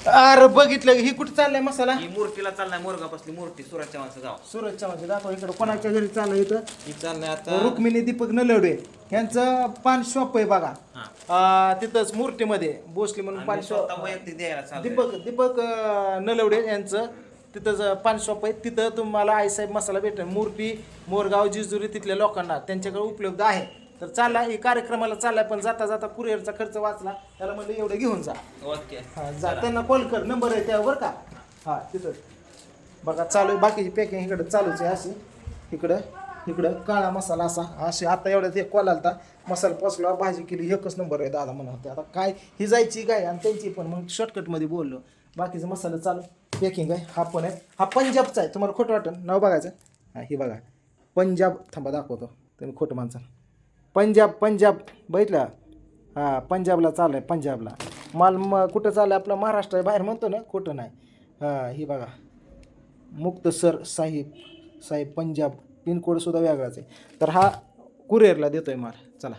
अरे बघितलं ही कुठे चाललाय मसाला? ही मूर्तीला चाललाय मोरगापासली मूर्ती सूरज चव्हाणचं गाव. सूरज चव्हाणचे दाखव इकडं कोणाच्या घरी चाललं इथं. ही चाललंय आता रुक्मिणी दीपक नलवडे यांचं पान शॉप आहे बघा. हा. तिथंच मूर्तीमध्ये भोसले म्हणून पान शॉप. स्वतः वैयक्तिक द्यायला चालू दीपक नलवडे यांचं तिथंच पान शॉप आहे. तिथं तुम्हाला आईसाहेब मसाला भेटेल. मूर्ती मोरगाव जिजुरी तिथल्या लोकांना त्यांच्याकडे उपलब्ध आहे. तर चालला ही कार्यक्रमाला चाललाय पण जाता जाता कुरिअरचा खर्च वाचला त्याला म्हणलं एवढं घेऊन जा. ओके. हा जा त्यांना कॉल कर नंबर आहे त्यावर का. हा तिथं बघा चालू आहे बाकीची पॅकिंग इकडं चालूच आहे अशी. इकडं काळा मसाला असे आता एवढ्यात एक कॉल आलता मसाला पोचला भाजी केली एकच नंबर आहे दादा म्हणा होते. आता काय ही जायची काय आणि त्यांची पण मग शॉर्टकटमध्ये बोललो. बाकीचं मसाला चालू पॅकिंग आहे. हा पण आहे. हा पंजाबचा आहे तुम्हाला खोटं वाटेल नाव बघायचं. हा ही बघा पंजाब थांबा दाखवतो तुम्ही खोटं माणसं. पंजाब बघितलं. हां पंजाबला चाललं आहे पंजाबला माल कुठं चाललं आहे आपलं महाराष्ट्र बाहेर म्हणतो ना खोटं नाही. हां ही बघा मुक्तसर साहिब पंजाब पिनकोडसुद्धा वेगळाच आहे. तर हा कुरिअरला देतो आहे माल. चला